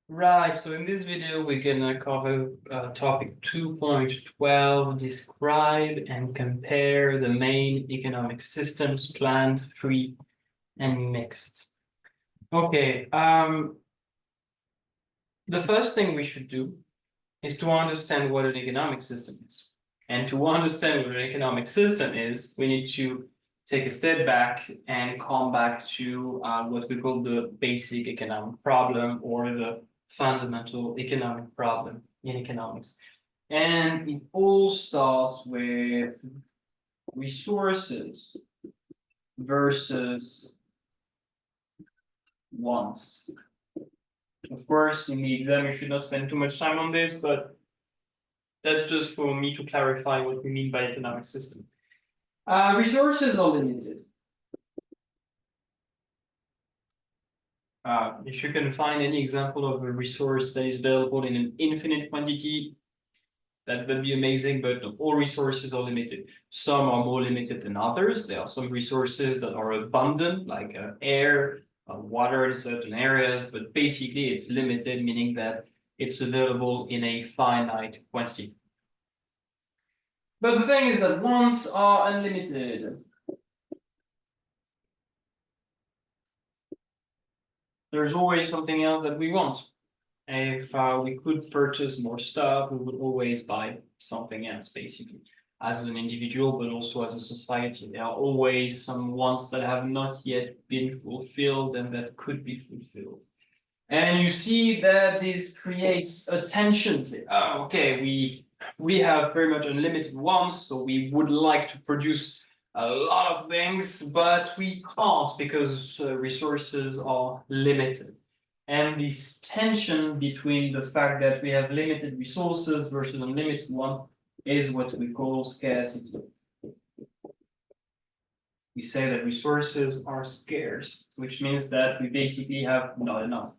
Right, so in this video, we're gonna cover topic 2.12, describe and compare the main economic systems, planned, free, and mixed. Okay, the first thing we should do is to understand what an economic system is. And to understand what an economic system is, we need to take a step back and come back to what we call the basic economic problem or the fundamental economic problem in economics. And it all starts with resources versus wants. Of course, in the exam, you should not spend too much time on this, but that's just for me to clarify what we mean by economic system. Resources are limited. If you can find any example of a resource that is available in an infinite quantity, that would be amazing, but all resources are limited. Some are more limited than others. There are some resources that are abundant, like air, water in certain areas, but basically it's limited, meaning that it's available in a finite quantity. But the thing is that wants are unlimited. There's always something else that we want. If we could purchase more stuff, we would always buy something else, basically, as an individual, but also as a society. There are always some wants that have not yet been fulfilled and that could be fulfilled. And you see that this creates a tension. Oh, okay, we have very much unlimited wants, so we would like to produce a lot of things, but we can't because resources are limited. And this tension between the fact that we have limited resources versus unlimited one is what we call scarcity. We say that resources are scarce, which means that we basically have not enough.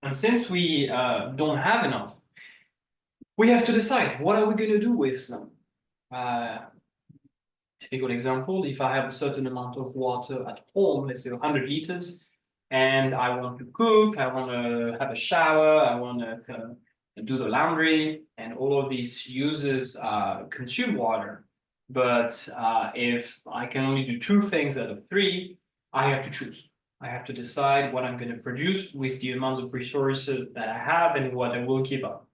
And since we don't have enough, we have to decide what are we going to do with them. Typical example, if I have a certain amount of water at home, let's say 100 liters, and I want to cook, I want to have a shower, I want to do the laundry, and all of these uses consume water. But if I can only do two things out of three, I have to choose. I have to decide what I'm going to produce with the amount of resources that I have and what I will give up.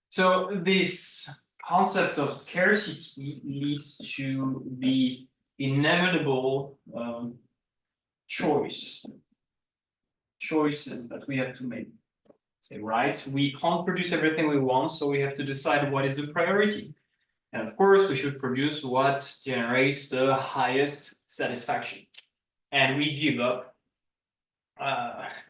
So this concept of scarcity leads to the inevitable choices that we have to make. Say, right, we can't produce everything we want, so we have to decide what is the priority. And of course, we should produce what generates the highest satisfaction. And we give up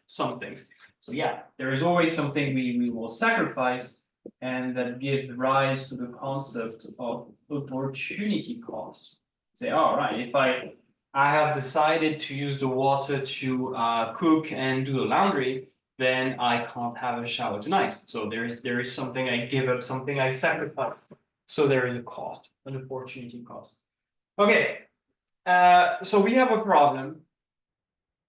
some things. So yeah, there is always something we will sacrifice, and that gives rise to the concept of opportunity cost. Say, all right, if I have decided to use the water to cook and do the laundry, then I can't have a shower tonight. So there is something I give up, something I sacrifice. So there is a cost, an opportunity cost. Okay, so we have a problem,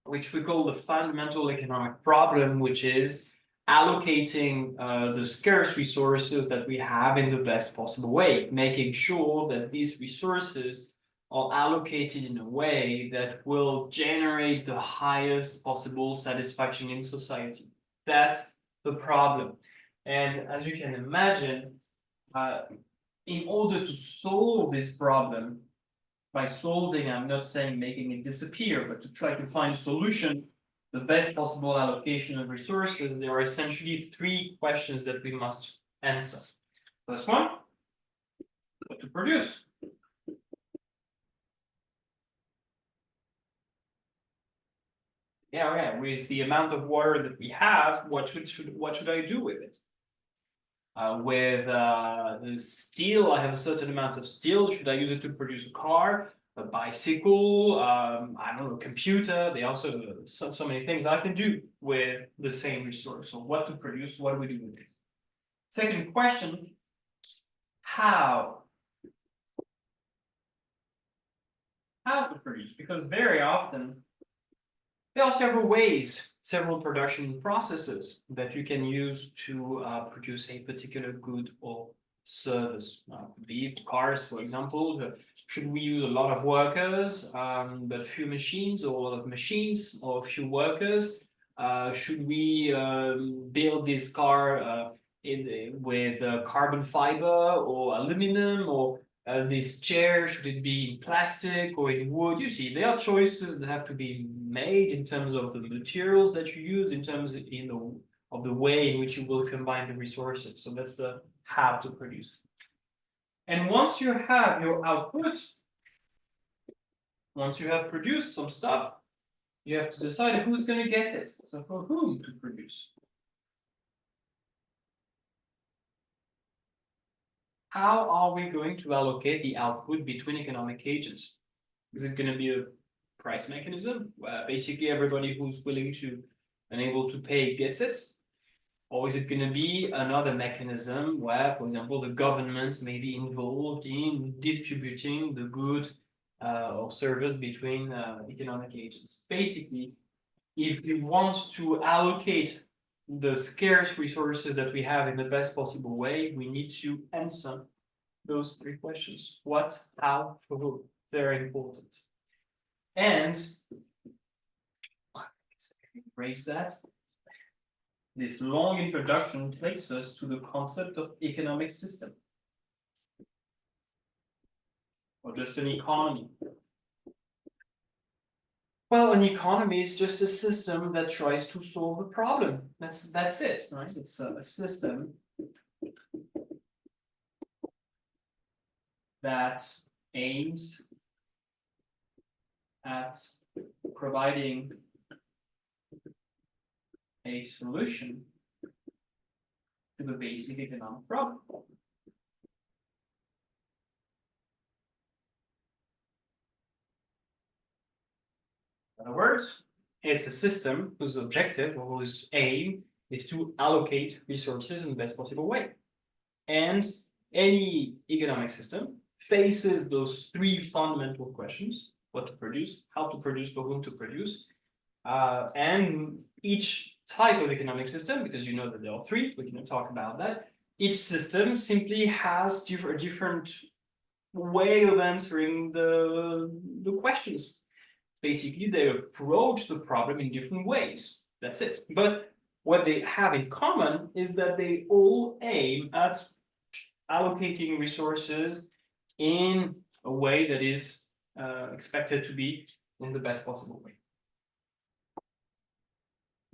which we call the fundamental economic problem, which is allocating the scarce resources that we have in the best possible way, making sure that these resources are allocated in a way that will generate the highest possible satisfaction in society. That's the problem. And as you can imagine, in order to solve this problem, by solving, I'm not saying making it disappear, but to try to find a solution, the best possible allocation of resources, there are essentially three questions that we must answer. First one, what to produce? Yeah, with the amount of water that we have, what should I do with it? With the steel, I have a certain amount of steel. Should I use it to produce a car, a bicycle, I don't know, a computer? There are also so many things I can do with the same resource. So what to produce, what do we do with it? Second question, how? How to produce? Because very often There are several ways, several production processes that you can use to produce a particular good or service. Be cars, for example, should we use a lot of workers, but few machines, or a lot of machines, or few workers? Should we build this car with carbon fiber or aluminum, or this chair, should it be in plastic or in wood? You see, there are choices that have to be made in terms of the materials that you use, in terms of the way in which you will combine the resources. So that's the how to produce. And once you have your output, once you have produced some stuff, you have to decide who's going to get it. So for whom to produce. How are we going to allocate the output between economic agents? Is it going to be a price mechanism where basically everybody who's willing to and able to pay gets it? Or is it going to be another mechanism where, for example, the government may be involved in distributing the good or service between economic agents? Basically, if we want to allocate the scarce resources that we have in the best possible way, we need to answer those three questions. What, how, for who? Very important. And erase that. This long introduction takes us to the concept of economic system, or just an economy. Well, an economy is just a system that tries to solve a problem. That's it, right? It's a system that aims at providing a solution to the basic economic problem. In other words, it's a system whose objective or whose aim is to allocate resources in the best possible way. And any economic system faces those three fundamental questions: what to produce, how to produce, for whom to produce. And each type of economic system, because you know that there are three, we can talk about that. Each system simply has a different way of answering the questions. Basically, they approach the problem in different ways. That's it. But what they have in common is that they all aim at allocating resources in a way that is expected to be in the best possible way.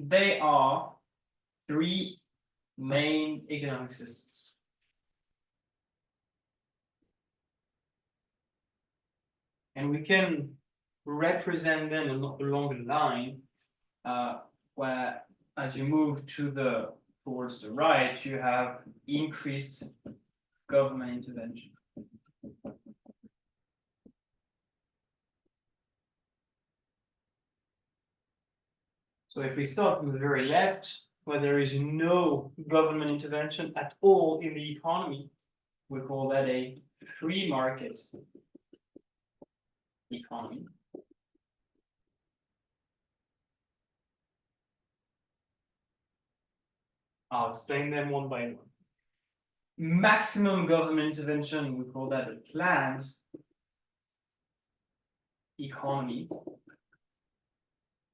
They are three main economic systems. And we can represent them along the line where, as you move towards the right, you have increased government intervention. So if we start with the very left, where there is no government intervention at all in the economy, we call that a free market economy. I'll explain them one by one. Maximum government intervention, we call that a planned economy.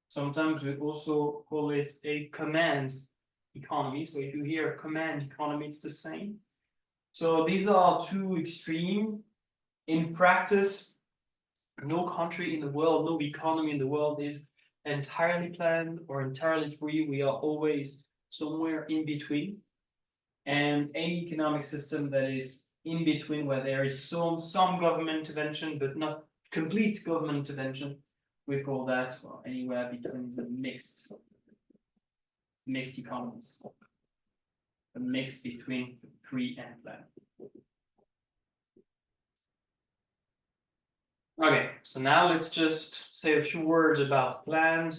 Sometimes we also call it a command economy. So if you hear command economy, it's the same. So these are two extreme. In practice, no country in the world, no economy in the world is entirely planned or entirely free. We are always somewhere in between. And any economic system that is in between, where there is some government intervention, but not complete government intervention, we call that anywhere between the mixed economies. A mix between free and planned. Okay, so now let's just say a few words about planned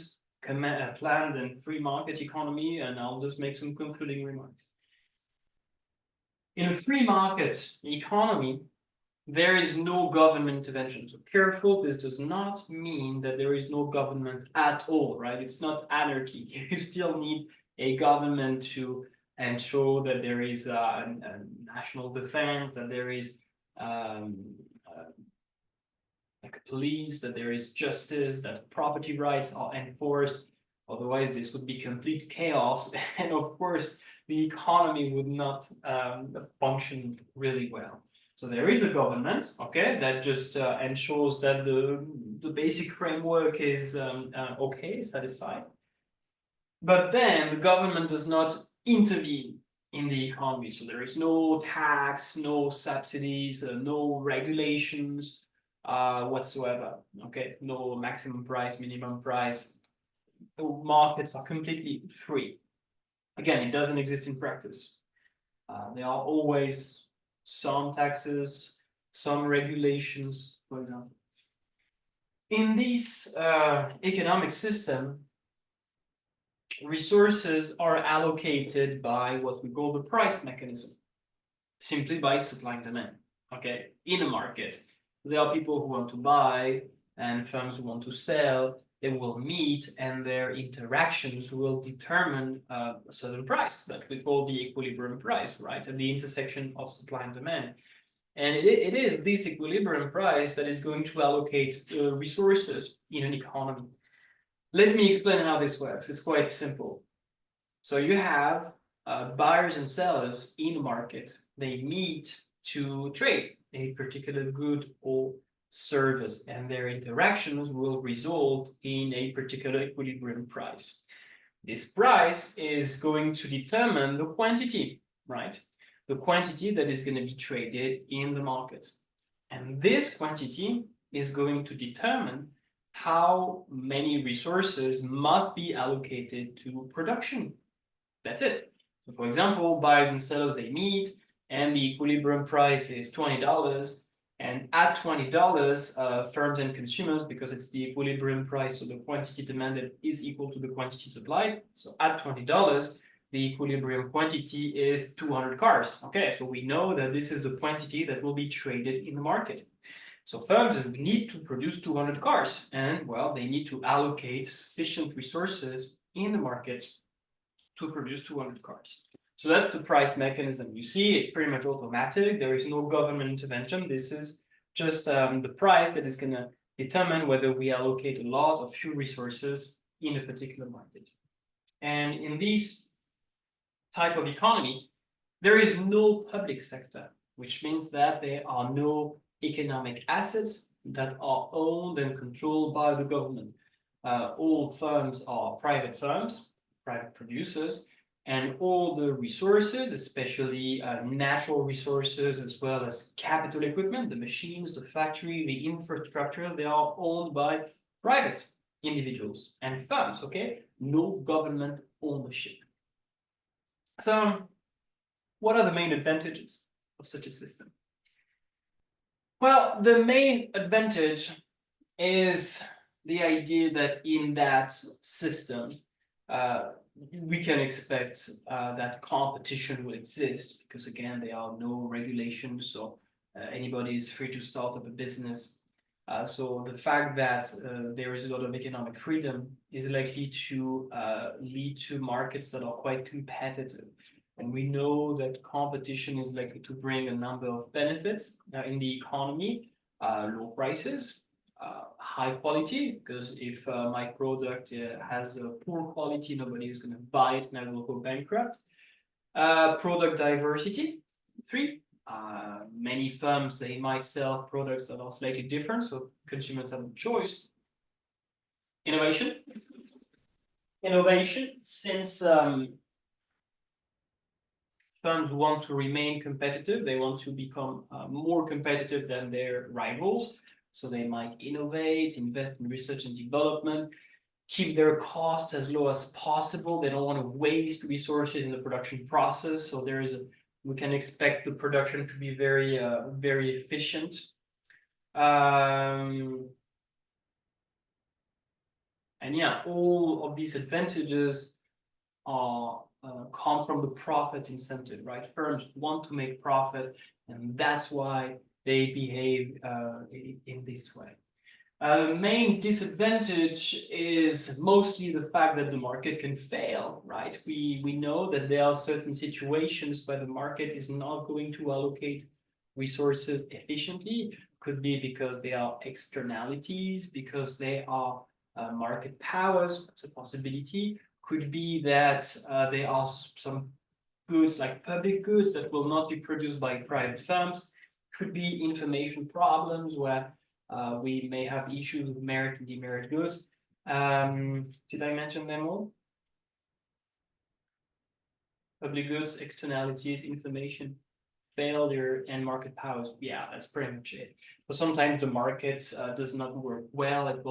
and free market economy, and I'll just make some concluding remarks. In a free market economy, there is no government intervention. So careful, this does not mean that there is no government at all, right? It's not anarchy. You still need a government to ensure that there is a national defense, that there is um, like a police, that there is justice, that property rights are enforced. Otherwise, this would be complete chaos. And of course, the economy would not function really well. So there is a government, okay, that just ensures that the basic framework is okay, satisfied. But then the government does not intervene in the economy. So there is no tax, no subsidies, no regulations whatsoever. Okay, no maximum price, minimum price. The markets are completely free. Again, it doesn't exist in practice. There are always some taxes, some regulations, for example. In this economic system, resources are allocated by what we call the price mechanism, simply by supply and demand. Okay, in a market, there are people who want to buy and firms who want to sell. They will meet, and their interactions will determine a certain price that we call the equilibrium price, right? At the intersection of supply and demand. And it is this equilibrium price that is going to allocate resources in an economy. Let me explain how this works. It's quite simple. So you have buyers and sellers in the market. They meet to trade a particular good or service, and their interactions will result in a particular equilibrium price. This price is going to determine the quantity, right? The quantity that is going to be traded in the market. And this quantity is going to determine how many resources must be allocated to production. That's it. So for example, buyers and sellers, they meet, and the equilibrium price is $20. And at $20, firms and consumers, because it's the equilibrium price, so the quantity demanded is equal to the quantity supplied. So at $20, the equilibrium quantity is 200 cars. Okay, so we know that this is the quantity that will be traded in the market. So firms need to produce 200 cars, and well, they need to allocate sufficient resources in the market to produce 200 cars. So that's the price mechanism. You see, it's pretty much automatic. There is no government intervention. This is just the price that is going to determine whether we allocate a lot or few resources in a particular market. And in this type of economy, there is no public sector, which means that there are no economic assets that are owned and controlled by the government. All firms are private firms, private producers, and all the resources, especially natural resources, as well as capital equipment, the machines, the factory, the infrastructure, they are owned by private individuals and firms, okay? No government ownership. So, what are the main advantages of such a system? Well, the main advantage is the idea that in that system, we can expect that competition will exist because, again, there are no regulations, so anybody is free to start up a business. So the fact that there is a lot of economic freedom is likely to lead to markets that are quite competitive. And we know that competition is likely to bring a number of benefits in the economy, low prices, high quality, because if my product has a poor quality, nobody is going to buy it and I will go bankrupt. Product diversity, 3. Many firms, they might sell products that are slightly different, so consumers have a choice. Innovation. Innovation, since firms want to remain competitive, they want to become more competitive than their rivals. So they might innovate, invest in research and development, keep their costs as low as possible. They don't want to waste resources in the production process. So we can expect the production to be very, very efficient. And yeah, all of these advantages are come from the profit incentive, right? Firms want to make profit, and that's why they behave in this way. The main disadvantage is mostly the fact that the market can fail, right? We know that there are certain situations where the market is not going to allocate resources efficiently. Could be because there are externalities, because they are market powers, that's a possibility. Could be that there are some goods like public goods that will not be produced by private firms. Could be information problems where we may have issues with merit and demerit goods. Did I mention them all? Public goods, externalities, information, failure, and market powers. Yeah, that's pretty much it. But sometimes the market does not work well. It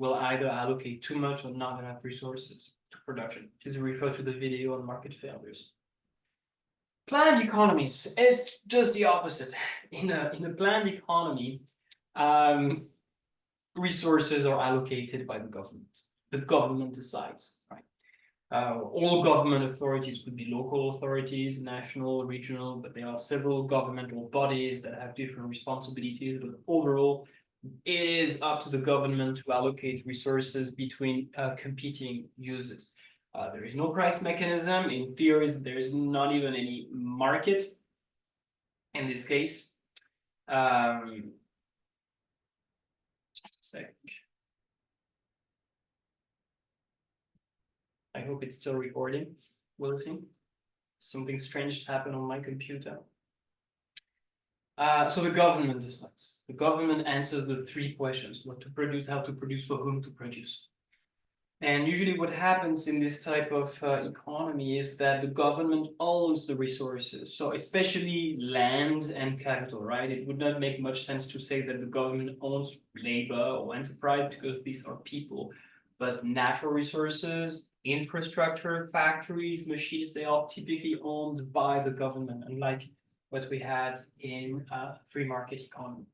will either allocate too much or not enough resources to production. Please refer to the video on market failures. Planned economies, it's just the opposite. In a planned economy, resources are allocated by the government. The government decides, right? All government authorities could be local authorities, national, regional, but there are several governmental bodies that have different responsibilities. But overall, it is up to the government to allocate resources between competing users. There is no price mechanism. In theory, there is not even any market in this case. Just a sec. I hope it's still recording. We'll see. Something strange happened on my computer. So the government decides. The government answers the three questions: what to produce, how to produce, for whom to produce. And usually what happens in this type of economy is that the government owns the resources. So especially land and capital, right? It would not make much sense to say that the government owns labor or enterprise, because these are people. But natural resources, infrastructure, factories, machines, they are typically owned by the government, unlike what we had in a free market economy.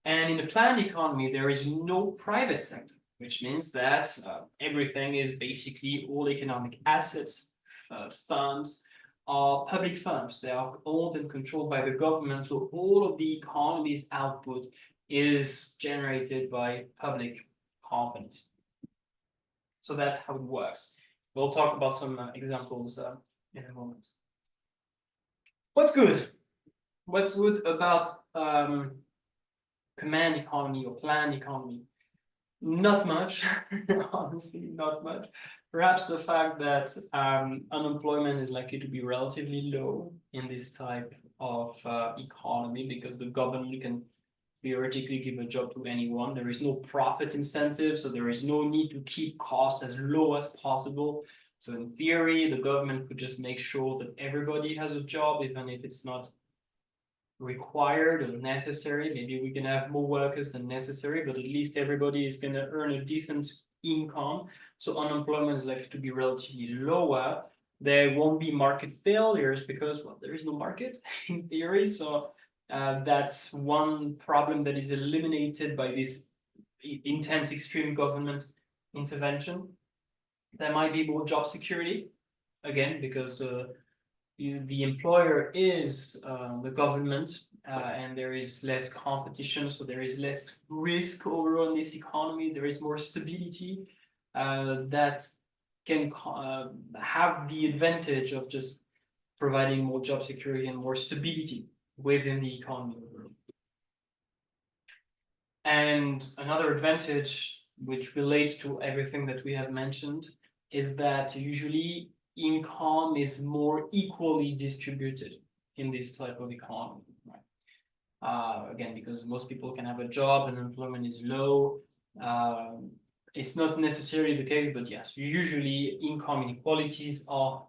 And in a planned economy, there is no private sector, which means that everything is basically all economic assets, firms, are public firms. They are owned and controlled by the government. So all of the economy's output is generated by public companies. So that's how it works. We'll talk about some examples in a moment. What's good? What's good about command economy or planned economy? Not much, honestly, not much. Perhaps the fact that unemployment is likely to be relatively low in this type of economy, because the government can theoretically give a job to anyone. There is no profit incentive, so there is no need to keep costs as low as possible. So in theory, the government could just make sure that everybody has a job, even if it's not required or necessary. Maybe we can have more workers than necessary, but at least everybody is going to earn a decent income. So unemployment is likely to be relatively lower. There won't be market failures because, well, there is no market in theory. So that's one problem that is eliminated by this intense extreme government intervention. There might be more job security, again, because the employer is the government, and there is less competition, so there is less risk overall in this economy. There is more stability that can have the advantage of just providing more job security and more stability within the economy overall. And another advantage, which relates to everything that we have mentioned, is that usually income is more equally distributed in this type of economy, right? Again, because most people can have a job and employment is low. It's not necessarily the case, but yes, usually income inequalities are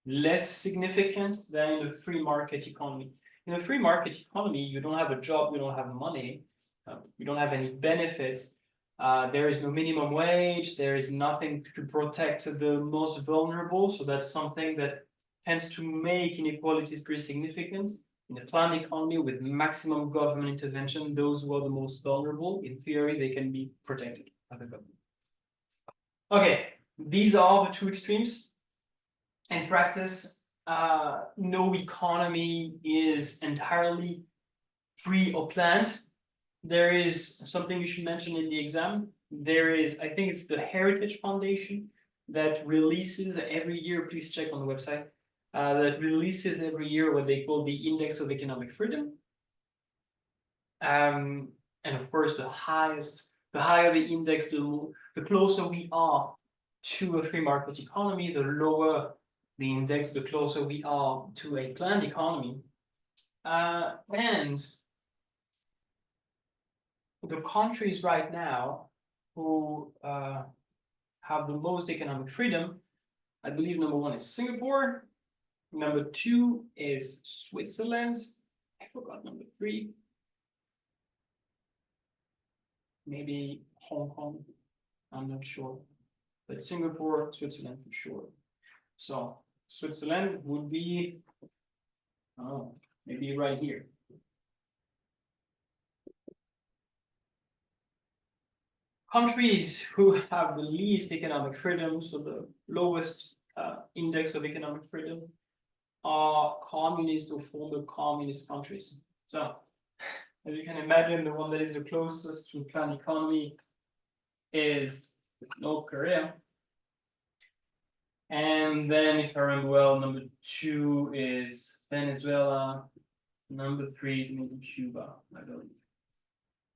less significant than in a free market economy. In a free market economy, you don't have a job, you don't have money, you don't have any benefits. There is no minimum wage, there is nothing to protect the most vulnerable, so that's something that tends to make inequalities pretty significant. In a planned economy with maximum government intervention, those who are the most vulnerable, in theory, they can be protected by the government. Okay, these are the two extremes. In practice, no economy is entirely free or planned. There is something you should mention in the exam. There is, I think it's the Heritage Foundation that releases every year, please check on the website, that releases every year what they call the Index of Economic Freedom. And of course, the higher the index, the closer we are to a free market economy, the lower the index, the closer we are to a planned economy. And the countries right now who have the most economic freedom, I believe number 1 is Singapore, number 2 is Switzerland, I forgot number 3, maybe Hong Kong, I'm not sure, but Singapore, Switzerland for sure. So Switzerland would be, oh, maybe right here. Countries who have the least economic freedom, so the lowest index of economic freedom, are communist or former communist countries. So, as you can imagine, the one that is the closest to planned economy is North Korea. And then, if I remember well, number 2 is Venezuela. Number 3 is maybe Cuba, I believe.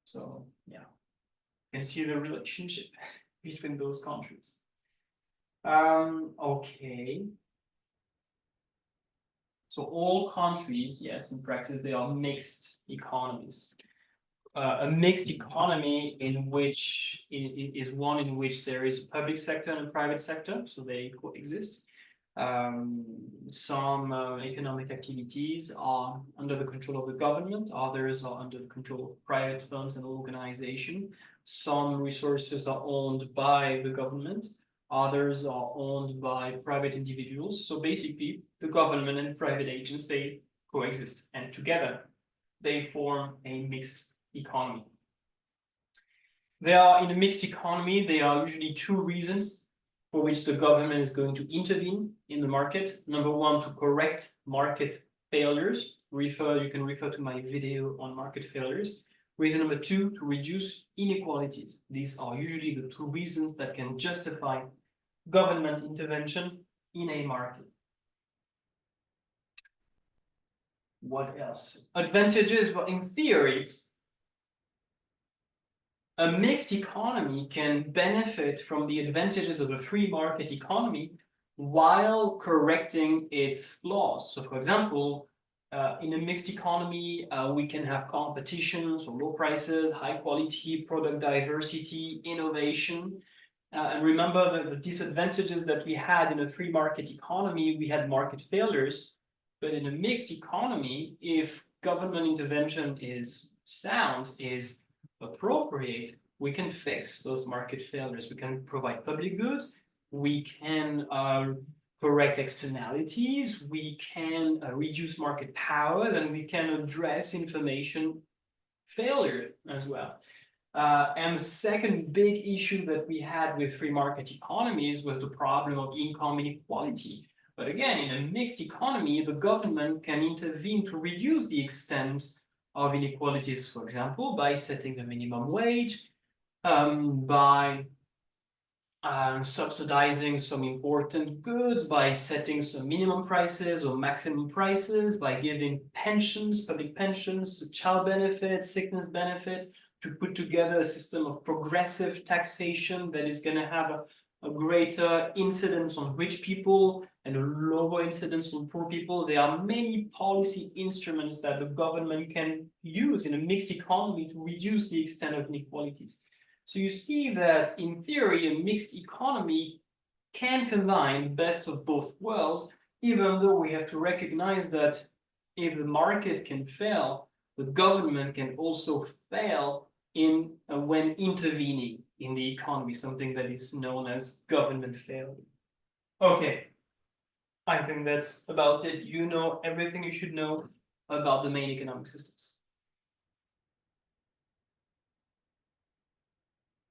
So, yeah. You can see the relationship between those countries. Okay. So all countries, yes, in practice, they are mixed economies. A mixed economy in which is one in which there is a public sector and a private sector, so they coexist. Some economic activities are under the control of the government, others are under the control of private firms and organizations. Some resources are owned by the government, others are owned by private individuals. So basically, the government and private agents, they coexist, and together they form a mixed economy. In a mixed economy, there are usually 2 reasons for which the government is going to intervene in the market. Number 1, to correct market failures. You can refer to my video on market failures. Reason number 2, to reduce inequalities. These are usually the 2 reasons that can justify government intervention in a market. What else? Advantages, well, in theory, a mixed economy can benefit from the advantages of a free market economy while correcting its flaws. So, for example, in a mixed economy, we can have competition, so low prices, high quality, product diversity, innovation. And remember the disadvantages that we had in a free market economy, we had market failures. But in a mixed economy, if government intervention is sound, is appropriate, we can fix those market failures. We can provide public goods, we can correct externalities, we can reduce market power, and we can address information failure as well. And the second big issue that we had with free market economies was the problem of income inequality. But again, in a mixed economy, the government can intervene to reduce the extent of inequalities, for example, by setting the minimum wage, by subsidizing some important goods, by setting some minimum prices or maximum prices, by giving pensions, public pensions, child benefits, sickness benefits, to put together a system of progressive taxation that is going to have a greater incidence on rich people and a lower incidence on poor people. There are many policy instruments that the government can use in a mixed economy to reduce the extent of inequalities. So you see that in theory, a mixed economy can combine the best of both worlds, even though we have to recognize that if the market can fail, the government can also fail in when intervening in the economy, something that is known as government failure. Okay, I think that's about it. You know everything you should know about the main economic systems.